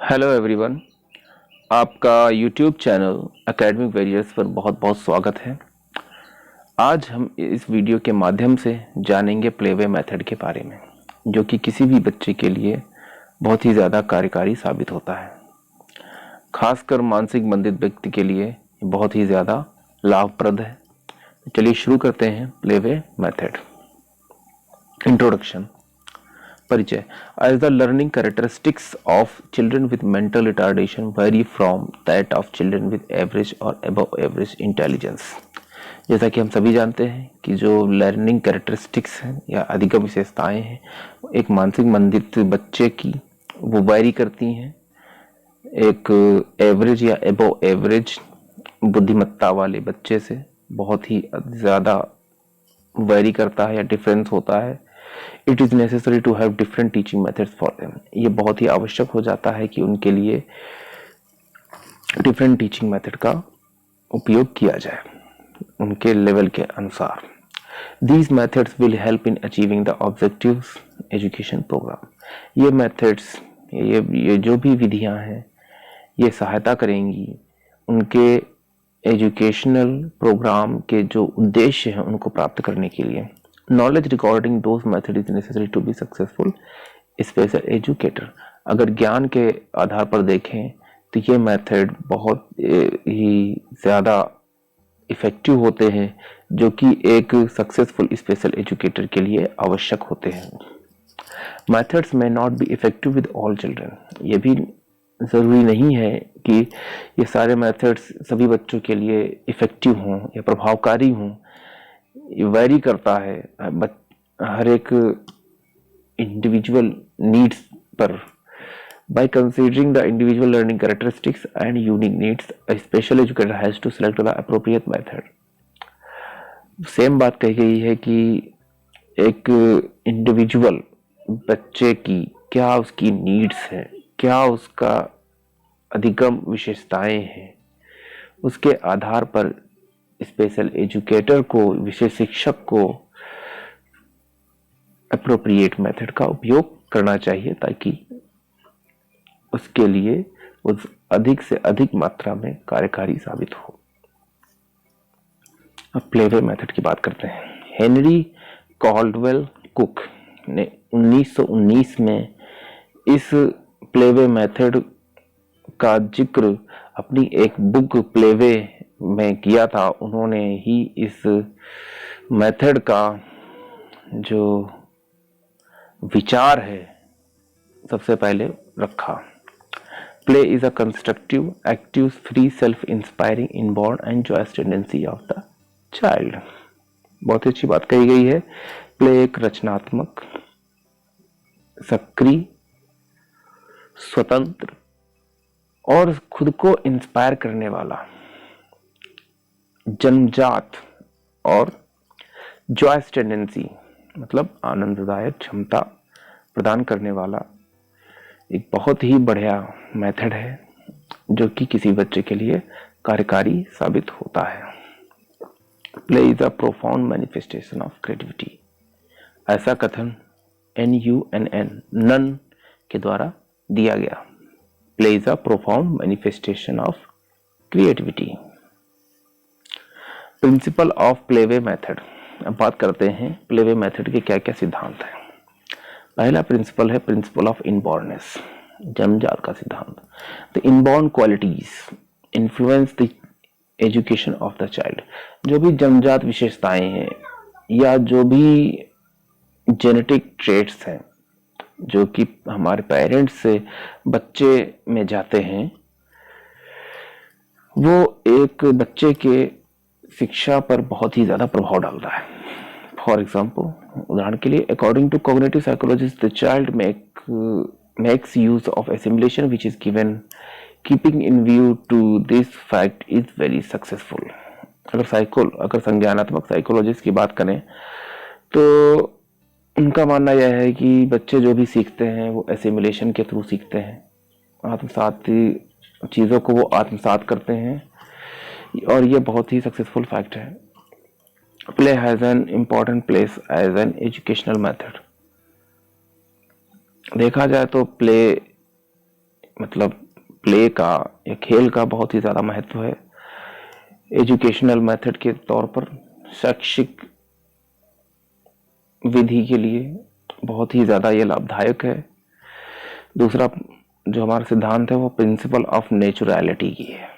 Hello everyone. आपका YouTube channel academic warriors पर बहुत बहुत स्वागत है। आज हम इस वीडियो के माध्यम से जानेंगे प्लेवे मेथड के बारे में, जो कि किसी भी बच्चे के लिए बहुत ही ज़्यादा कार्यकारी साबित होता है। खासकर मानसिक मंदित व्यक्ति के लिए बहुत ही ज़्यादा लाभप्रद है। चलिए शुरू करते हैं प्लेवे मेथड। इंट्रोडक्शन। परिचय। As the learning characteristics of children with mental retardation vary from that of children with average or above average intelligence। जैसा कि हम सभी जानते हैं कि जो लर्निंग कैरेक्टरिस्टिक्स हैं या अधिगम विशेषताएं हैं, एक मानसिक मंदित बच्चे की वो वैरी करती हैं एक एवरेज या एबव एवरेज बुद्धिमत्ता वाले बच्चे से। बहुत ही ज़्यादा वैरी करता है या डिफरेंस होता है। It is necessary to have different teaching methods for them. ये बहुत ही आवश्यक हो जाता है कि उनके लिए डिफरेंट टीचिंग मेथड का उपयोग किया जाए उनके लेवल के अनुसार। These methods will help in achieving the objectives education programme. ये मेथड्स, ये जो भी विधियां हैं, ये सहायता करेंगी उनके एजुकेशनल प्रोग्राम के जो उद्देश्य हैं उनको प्राप्त करने के लिए। Knowledge recording those method is necessary to be successful special educator. अगर ज्ञान के आधार पर देखें तो ये मेथड बहुत ही ज़्यादा इफ़ेक्टिव होते हैं, जो कि एक सक्सेसफुल स्पेशल एजुकेटर के लिए आवश्यक होते हैं। मेथड्स में not be effective with all children. ये भी ज़रूरी नहीं है कि ये सारे मेथड्स सभी बच्चों के लिए इफ़ेक्टिव हों या प्रभावकारी हों। वैरी करता है हर एक इंडिविजुअल नीड्स पर। By considering the individual learning characteristics and unique needs, a special educator has to select the appropriate method। Same बात कही गई है कि एक इंडिविजुअल बच्चे की क्या उसकी नीड्स है, क्या उसका अधिगम विशेषताएं हैं, उसके आधार पर स्पेशल एजुकेटर को, विशेष शिक्षक को अप्रोप्रिएट मेथड का उपयोग करना चाहिए ताकि उसके लिए उस अधिक से अधिक मात्रा में कार्यकारी साबित हो। अब प्लेवे मेथड की बात करते हैं। हेनरी कॉल्डवेल कुक ने 1919 में इस प्लेवे मेथड का जिक्र अपनी एक बुक प्लेवे में किया था। उन्होंने ही इस मेथड का जो विचार है सबसे पहले रखा। Play is a constructive, active, free, self inspiring, inborn and joyous tendency of the child. बहुत ही अच्छी बात कही गई है। प्ले एक रचनात्मक, सक्रिय, स्वतंत्र और खुद को इंस्पायर करने वाला, जन्मजात और जॉयस टेंडेंसी मतलब आनंददायक क्षमता प्रदान करने वाला एक बहुत ही बढ़िया मेथड है, जो कि किसी बच्चे के लिए कार्यकारी साबित होता है। Play is a profound manifestation of creativity. ऐसा कथन NUNN नन के द्वारा दिया गया। Play is a profound manifestation of creativity. Principle of playway method. अब बात करते हैं प्लेवे मेथड के क्या क्या सिद्धांत हैं। पहला प्रिंसिपल है प्रिंसिपल ऑफ इनबॉर्ननेस, जन्मजात का सिद्धांत। The inborn qualities influence the education of the child. जो भी जन्मजात विशेषताएं हैं या जो भी जेनेटिक ट्रेट्स हैं जो कि हमारे पेरेंट्स से बच्चे में जाते हैं, वो एक बच्चे के शिक्षा पर बहुत ही ज़्यादा प्रभाव डालता है। फॉर एग्जाम्पल, उदाहरण के लिए, according to cognitive psychologist, the child makes use of assimilation which is given keeping in view to this fact is very successful। अगर संज्ञानात्मक साइकोलॉजिस्ट की बात करें तो उनका मानना यह है कि बच्चे जो भी सीखते हैं वो एसिमिलेशन के थ्रू सीखते हैं, आत्मसात चीज़ों को वो आत्मसात करते हैं, और ये बहुत ही सक्सेसफुल फैक्ट है। Play has an important place as an educational method. देखा जाए तो प्ले मतलब प्ले का या खेल का बहुत ही ज़्यादा महत्व है एजुकेशनल मेथड के तौर पर, शैक्षिक विधि के लिए बहुत ही ज़्यादा ये लाभदायक है। दूसरा जो हमारा सिद्धांत है वो प्रिंसिपल ऑफ नेचुरलिटी की है।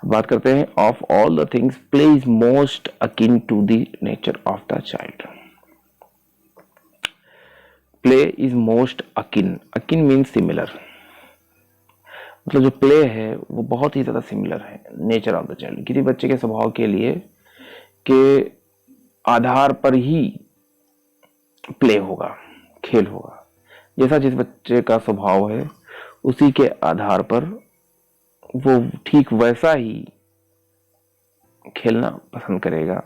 बात करते हैं of all the things play is most akin to the nature of the child. Play is most akin, akin means similar, मतलब जो प्ले है वो बहुत ही ज्यादा सिमिलर है नेचर ऑफ द चाइल्ड, किसी बच्चे के स्वभाव के लिए के आधार पर ही प्ले होगा, खेल होगा। जैसा जिस बच्चे का स्वभाव है उसी के आधार पर वो ठीक वैसा ही खेलना पसंद करेगा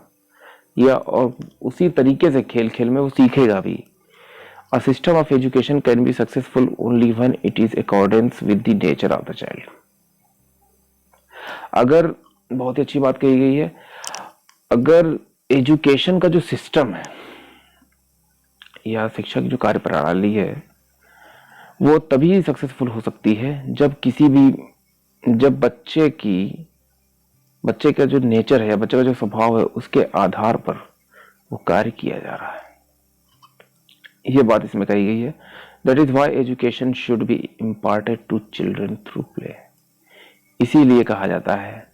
या और उसी तरीके से खेल खेल में वो सीखेगा भी। A system of education can be successful only when it is accordance with the nature of the child. अगर बहुत ही अच्छी बात कही गई है, अगर एजुकेशन का जो सिस्टम है या शिक्षा की जो कार्य प्रणाली है वो तभी सक्सेसफुल हो सकती है जब बच्चे का जो नेचर है, बच्चे का जो स्वभाव है उसके आधार पर वो कार्य किया जा रहा है। ये बात इसमें कही गई है। That is why education should be imparted to children through play. इसीलिए कहा जाता है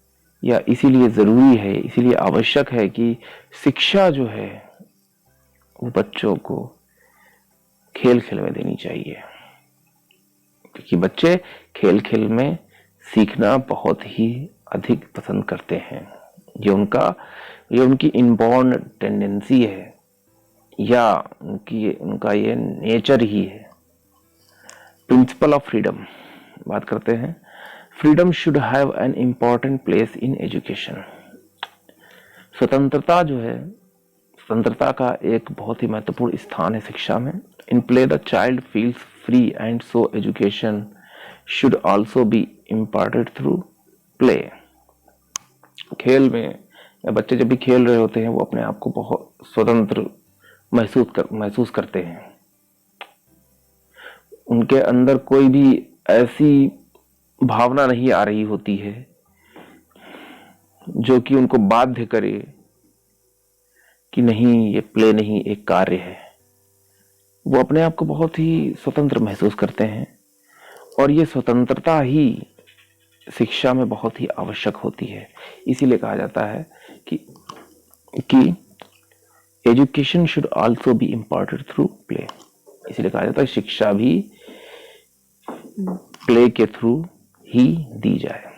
या इसीलिए जरूरी है, इसीलिए आवश्यक है कि शिक्षा जो है वो बच्चों को खेल खेल में देनी चाहिए, क्योंकि बच्चे खेल खेल में सीखना बहुत ही अधिक पसंद करते हैं। ये उनकी इनबॉर्न टेंडेंसी है या उनका ये नेचर ही है। प्रिंसिपल ऑफ फ्रीडम बात करते हैं। Freedom should have an important place in education. स्वतंत्रता जो है, स्वतंत्रता का एक बहुत ही महत्वपूर्ण स्थान है शिक्षा में। इन play the child feels free and so education should also B imparted through play. खेल में या बच्चे जब भी खेल रहे होते हैं वो अपने आप को बहुत स्वतंत्र महसूस करते हैं। उनके अंदर कोई भी ऐसी भावना नहीं आ रही होती है जो कि उनको बाध्य करे कि नहीं ये प्ले नहीं एक कार्य है। वो अपने आप को बहुत ही स्वतंत्र महसूस करते हैं और ये स्वतंत्रता ही शिक्षा में बहुत ही आवश्यक होती है। इसीलिए कहा जाता है कि education should also B imparted through play. इसलिए कहा जाता है शिक्षा भी प्ले के थ्रू ही दी जाए।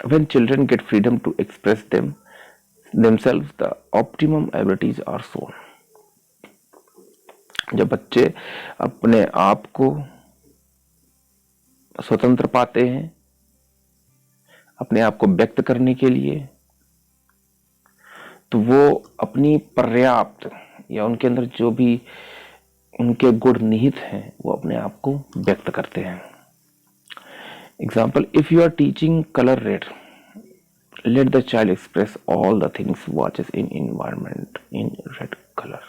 When children get freedom to express themselves, the optimum abilities are shown. जब बच्चे अपने आप को स्वतंत्र पाते हैं अपने आप को व्यक्त करने के लिए, तो वो अपनी पर्याप्त या उनके अंदर जो भी उनके गुण निहित हैं वो अपने आप को व्यक्त करते हैं। Example, if you are teaching colour red, let the child express all the things watches in environment in red colour.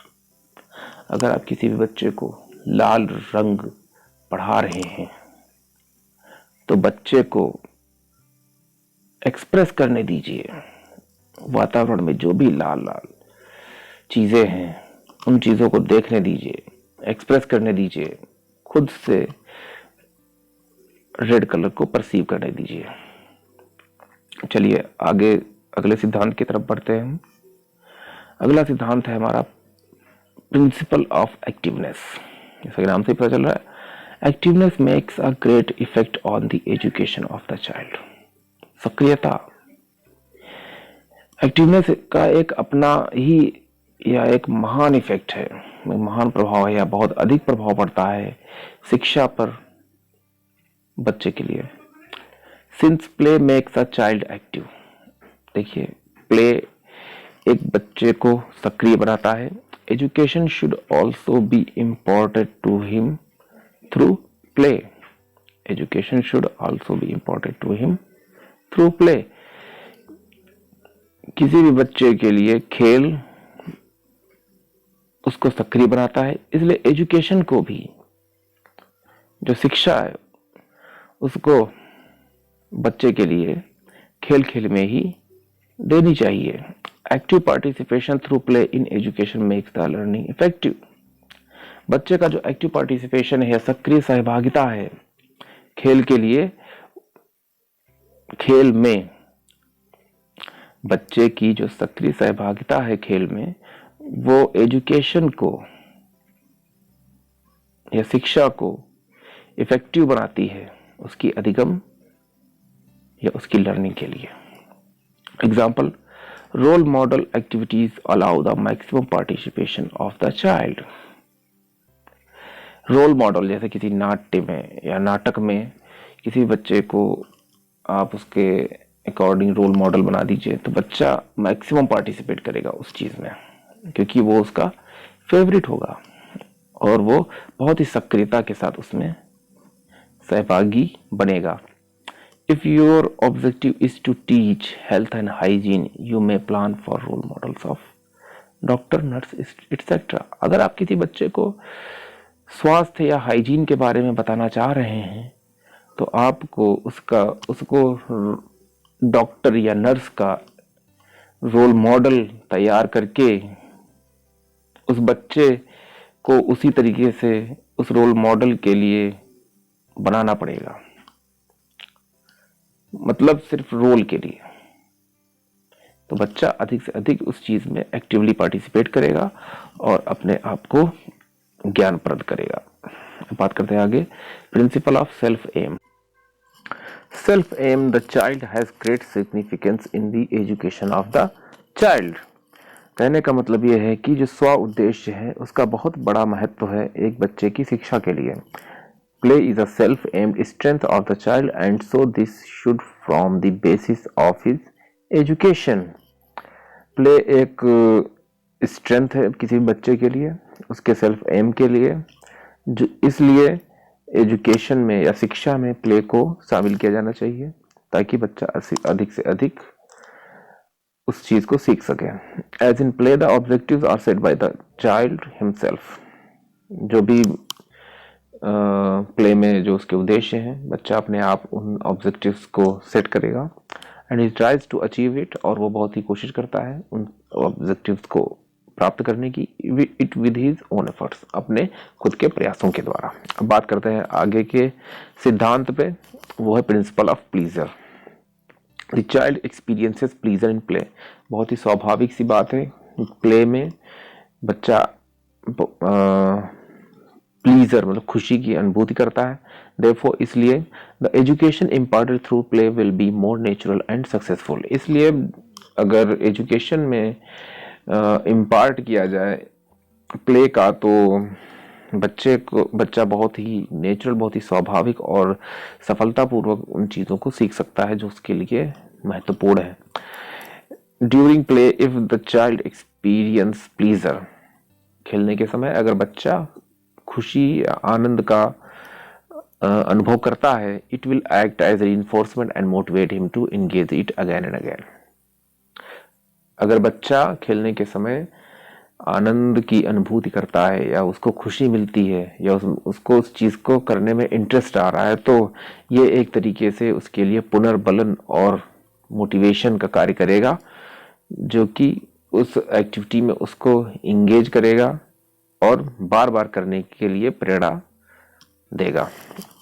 अगर आप किसी भी बच्चे को लाल रंग पढ़ा रहे हैं तो बच्चे को एक्सप्रेस करने दीजिए, वातावरण में जो भी लाल लाल चीजें हैं उन चीजों को देखने दीजिए, एक्सप्रेस करने दीजिए, खुद से रेड कलर को परसीव करने दीजिए। चलिए आगे अगले सिद्धांत की तरफ बढ़ते हैं। अगला सिद्धांत है हमारा प्रिंसिपल ऑफ एक्टिवनेस। जैसा नाम से पता चल रहा है, activeness makes a great effect on the education of the child. सक्रियता, एक्टिवनेस का एक अपना ही या एक महान इफेक्ट है, महान प्रभाव है या बहुत अधिक प्रभाव पड़ता है शिक्षा पर बच्चे के लिए। Since play makes a child active, देखिए प्ले एक बच्चे को सक्रिय बनाता है। Education should also be imported to him through play. Education should also be imported to him through play. किसी भी बच्चे के लिए खेल उसको सक्रिय बनाता है, इसलिए एजुकेशन को भी जो शिक्षा है उसको बच्चे के लिए खेल खेल में ही देनी चाहिए। Active participation through play in education makes the learning effective. बच्चे का जो एक्टिव पार्टिसिपेशन है, सक्रिय सहभागिता है खेल के लिए, खेल में बच्चे की जो सक्रिय सहभागिता है खेल में, वो एजुकेशन को या शिक्षा को इफेक्टिव बनाती है उसकी अधिगम या उसकी लर्निंग के लिए। Example, role model activities allow the maximum participation of the child. Role model जैसे किसी नाट्य में या नाटक में किसी बच्चे को आप उसके अकॉर्डिंग रोल मॉडल बना दीजिए तो बच्चा मैक्सिमम पार्टिसिपेट करेगा उस चीज में, क्योंकि वो उसका फेवरेट होगा और वो बहुत ही सक्रियता के साथ उसमें सहभागी बनेगा। If your objective is to teach health and hygiene, you may plan for role models of doctor, nurse, etc. अगर आप किसी बच्चे को स्वास्थ्य या हाइजीन के बारे में बताना चाह रहे हैं तो आपको उसको डॉक्टर या नर्स का रोल मॉडल तैयार करके उस बच्चे को उसी तरीके से उस रोल मॉडल के लिए बनाना पड़ेगा, मतलब सिर्फ रोल के लिए। तो बच्चा अधिक से अधिक उस चीज में एक्टिवली पार्टिसिपेट करेगा और अपने आप को ज्ञानप्रद करेगा। बात करते हैं आगे, principle of self aim. Self aim, the child has great significance in the education of the child. कहने का मतलब यह है कि जो स्व उद्देश्य है उसका बहुत बड़ा महत्व है एक बच्चे की शिक्षा के लिए। Play is a self-aimed strength of the child, and so this should form the basis of his education. Play एक स्ट्रेंथ है किसी बच्चे के लिए, उसके सेल्फ एम के लिए, जो इसलिए एजुकेशन में या शिक्षा में प्ले को शामिल किया जाना चाहिए ताकि बच्चा अधिक से अधिक उस चीज को सीख सके। As in play, the objectives are set by the child himself. जो भी प्ले में जो उसके उद्देश्य हैं बच्चा अपने आप उन ऑब्जेक्टिव्स को सेट करेगा and he tries to achieve it, और वो बहुत ही कोशिश करता है उन ऑब्जेक्टिव्स को प्राप्त करने की, it with his own efforts, अपने खुद के प्रयासों के द्वारा। अब बात करते हैं आगे के सिद्धांत पे, वो है principle of pleaser. The child experiences pleaser in play. बहुत ही स्वाभाविक सी बात है, प्ले में बच्चा प्लीजर मतलब खुशी की अनुभूति करता है। Therefore, इसलिए the education imparted through play will be more natural and successful. इसलिए अगर एजुकेशन में इम्पार्ट किया जाए प्ले का तो बच्चा बहुत ही नेचुरल, बहुत ही स्वाभाविक और सफलतापूर्वक उन चीज़ों को सीख सकता है जो उसके लिए महत्वपूर्ण है। During play if the child experience pleaser, खेलने के समय अगर बच्चा खुशी या आनंद का अनुभव करता है, it will act as reinforcement and motivate him to engage it again and again. अगर बच्चा खेलने के समय आनंद की अनुभूति करता है या उसको खुशी मिलती है या उसको उस चीज को करने में इंटरेस्ट आ रहा है, तो ये एक तरीके से उसके लिए पुनर्बलन और मोटिवेशन का कार्य करेगा, जो कि उस एक्टिविटी में उसको इंगेज करेगा और बार बार करने के लिए प्रेरणा देगा।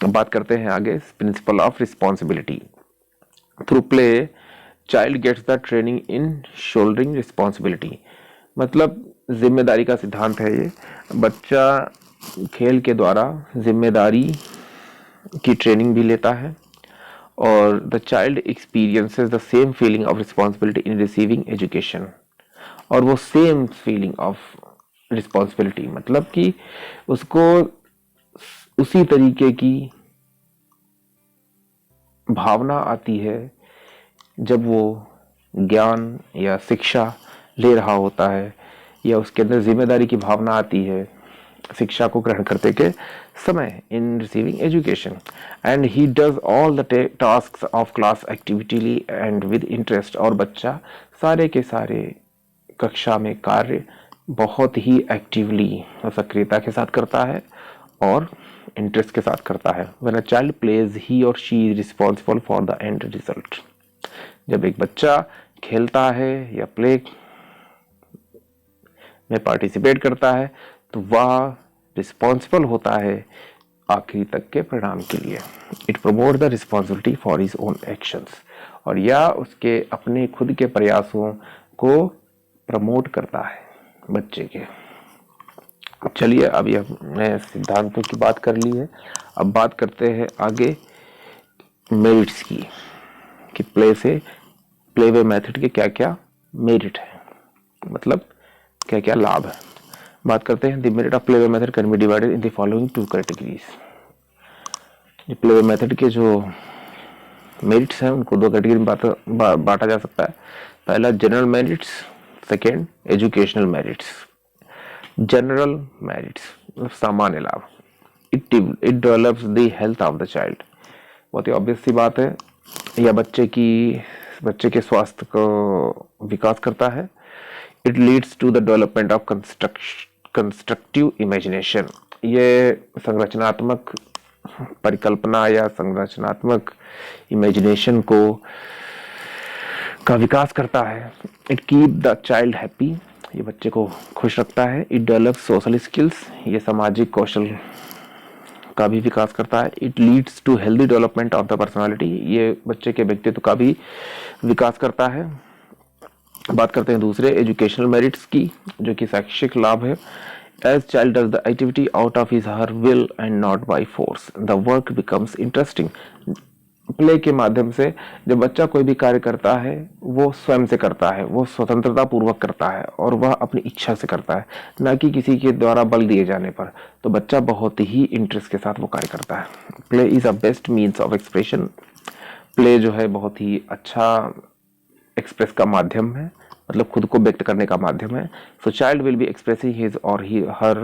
बात करते हैं आगे, principle of responsibility. Through play child gets the training in shouldering responsibility. मतलब जिम्मेदारी का सिद्धांत है ये। बच्चा खेल के द्वारा जिम्मेदारी की ट्रेनिंग भी लेता है और the child experiences the same feeling of responsibility in receiving education. और वो सेम फीलिंग ऑफ रिस्पॉन्सिबिलिटी मतलब कि उसको उसी तरीके की भावना आती है जब वो ज्ञान या शिक्षा ले रहा होता है, या उसके अंदर जिम्मेदारी की भावना आती है शिक्षा को ग्रहण करते के समय in receiving education. And he does all the tasks of class actively and with interest. और बच्चा सारे के सारे कक्षा में कार्य बहुत ही एक्टिवली और सक्रियता के साथ करता है और इंटरेस्ट के साथ करता है। व्हेन अ चाइल्ड प्लेज ही और she is responsible for the end result. जब एक बच्चा खेलता है या प्ले में पार्टिसिपेट करता है तो वह रिस्पॉन्सिबल होता है आखिरी तक के परिणाम के लिए। It promote the responsibility for his own actions, और यह उसके अपने खुद के प्रयासों को प्रमोट करता है बच्चे के। चलिए अभी हमने सिद्धांतों की बात कर ली है, अब बात करते हैं आगे मेरिट्स की, कि प्ले वे मेथड के क्या क्या मेरिट है, मतलब क्या क्या लाभ है। बात करते हैं the merit of play way method can be divided in the following two categories. Play way method के जो मेरिट्स हैं उनको दो कैटेगरी में बांटा जा सकता है। पहला general merits, second educational merits. General merits सामान्य लाभ, it develops the health of the child. बहुत ही ऑब्वियस सी बात है, यह बच्चे के स्वास्थ्य को विकास करता है। It leads to the development of constructive imagination. ये संरचनात्मक परिकल्पना या संरचनात्मक इमेजिनेशन का विकास करता है। It keep the child happy, ये बच्चे को खुश रखता है। इट डेवलप्स सोशल स्किल्स, ये सामाजिक कौशल का भी विकास करता है। It leads to healthy development of the personality, ये बच्चे के व्यक्तित्व का भी विकास करता है। बात करते हैं दूसरे एजुकेशनल मेरिट्स की, जो कि शैक्षिक लाभ है। As child does the activity out of his her will and not by force, the work becomes interesting. Play के माध्यम से जब बच्चा कोई भी कार्य करता है वो स्वयं से करता है, वो स्वतंत्रता पूर्वक करता है और वह अपनी इच्छा से करता है, ना कि किसी के द्वारा बल दिए जाने पर। तो बच्चा बहुत ही इंटरेस्ट के साथ वो कार्य करता है। Play is a best means of expression. Play जो है बहुत ही अच्छा एक्सप्रेस का माध्यम है, मतलब खुद को व्यक्त करने का माध्यम है। So child will be expressing his or her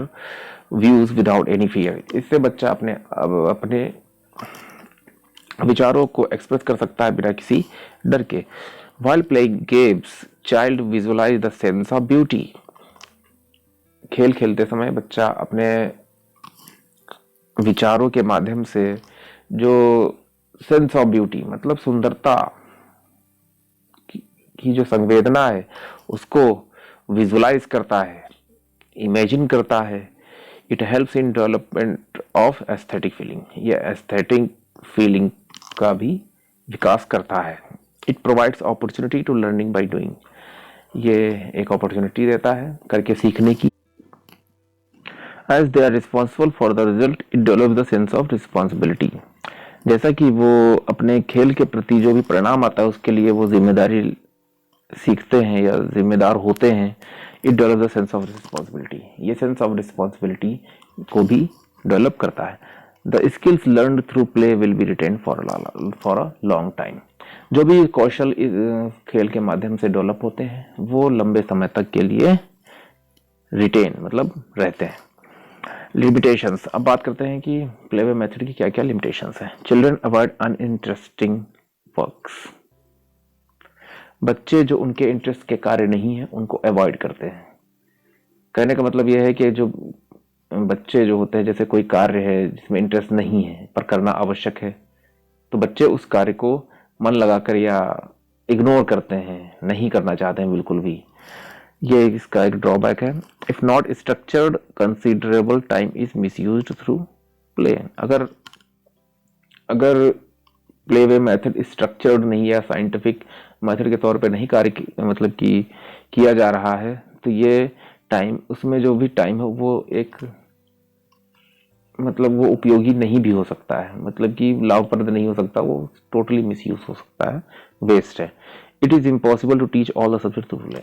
views without any fear. इससे बच्चा अपने विचारों को एक्सप्रेस कर सकता है बिना किसी डर के। While playing games child visualize the sense of beauty. खेल खेलते समय बच्चा अपने विचारों के माध्यम से जो सेंस ऑफ ब्यूटी मतलब सुंदरता की जो संवेदना है उसको विजुलाइज करता है, इमेजिन करता है। It helps in development of aesthetic feeling, ये एस्थेटिक फीलिंग का भी विकास करता है। It provides opportunity to learning by doing, ये एक अपॉर्चुनिटी देता है करके सीखने की। As they are responsible for the result it develops the sense of responsibility. जैसा कि वो अपने खेल के प्रति जो भी परिणाम आता है उसके लिए वो जिम्मेदारी सीखते हैं या जिम्मेदार होते हैं। It develop the sense of responsibility, ये सेंस ऑफ रिस्पॉन्सिबिलिटी को भी डेवलप करता है। The skills learned through play will be retain for a long time. जो भी कौशल खेल के माध्यम से डेवलप होते हैं वो लंबे समय तक के लिए रिटेन मतलब रहते हैं। लिमिटेशंस, अब बात करते हैं कि प्ले वे मेथड की क्या क्या लिमिटेशंस हैं। चिल्ड्रन अवॉइड अनइंटरेस्टिंग वर्क्स, बच्चे जो उनके इंटरेस्ट के कार्य नहीं है उनको अवॉइड करते हैं। कहने का मतलब यह है कि जो बच्चे जो होते हैं, जैसे कोई कार्य है जिसमें इंटरेस्ट नहीं है पर करना आवश्यक है, तो बच्चे उस कार्य को मन लगाकर या इग्नोर करते हैं, नहीं करना चाहते हैं बिल्कुल भी। ये इसका एक ड्रॉबैक है। If not structured considerable time is misused through play, अगर प्ले वे मेथड स्ट्रक्चर्ड नहीं या साइंटिफिक मेथड के तौर पे नहीं मतलब कि किया जा रहा है तो ये टाइम, उसमें जो भी टाइम है वो एक मतलब वो उपयोगी नहीं भी हो सकता है, मतलब कि लाभप्रद नहीं हो सकता, वो टोटली मिसयूज हो सकता है, वेस्ट है। It is impossible to teach all the subject through play,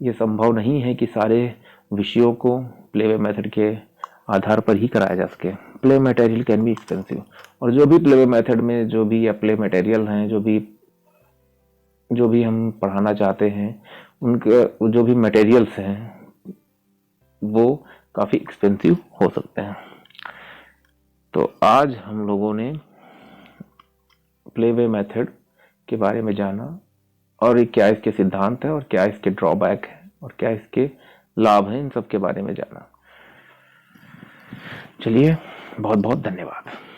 ये संभव नहीं है कि सारे विषयों को प्ले वे मेथड के आधार पर ही कराया जा सके। Play material can be expensive, और जो भी प्ले वे मेथड में जो भी या प्ले मटेरियल हैं, जो भी हम पढ़ाना चाहते हैं उनके जो भी मटेरियल्स हैं वो काफ़ी एक्सपेंसिव हो सकते हैं। तो आज हम लोगों ने प्ले वे मेथड के बारे में जाना और क्या इसके सिद्धांत है और क्या इसके ड्रॉबैक है और क्या इसके लाभ हैं, इन सब के बारे में जाना। चलिए बहुत बहुत धन्यवाद।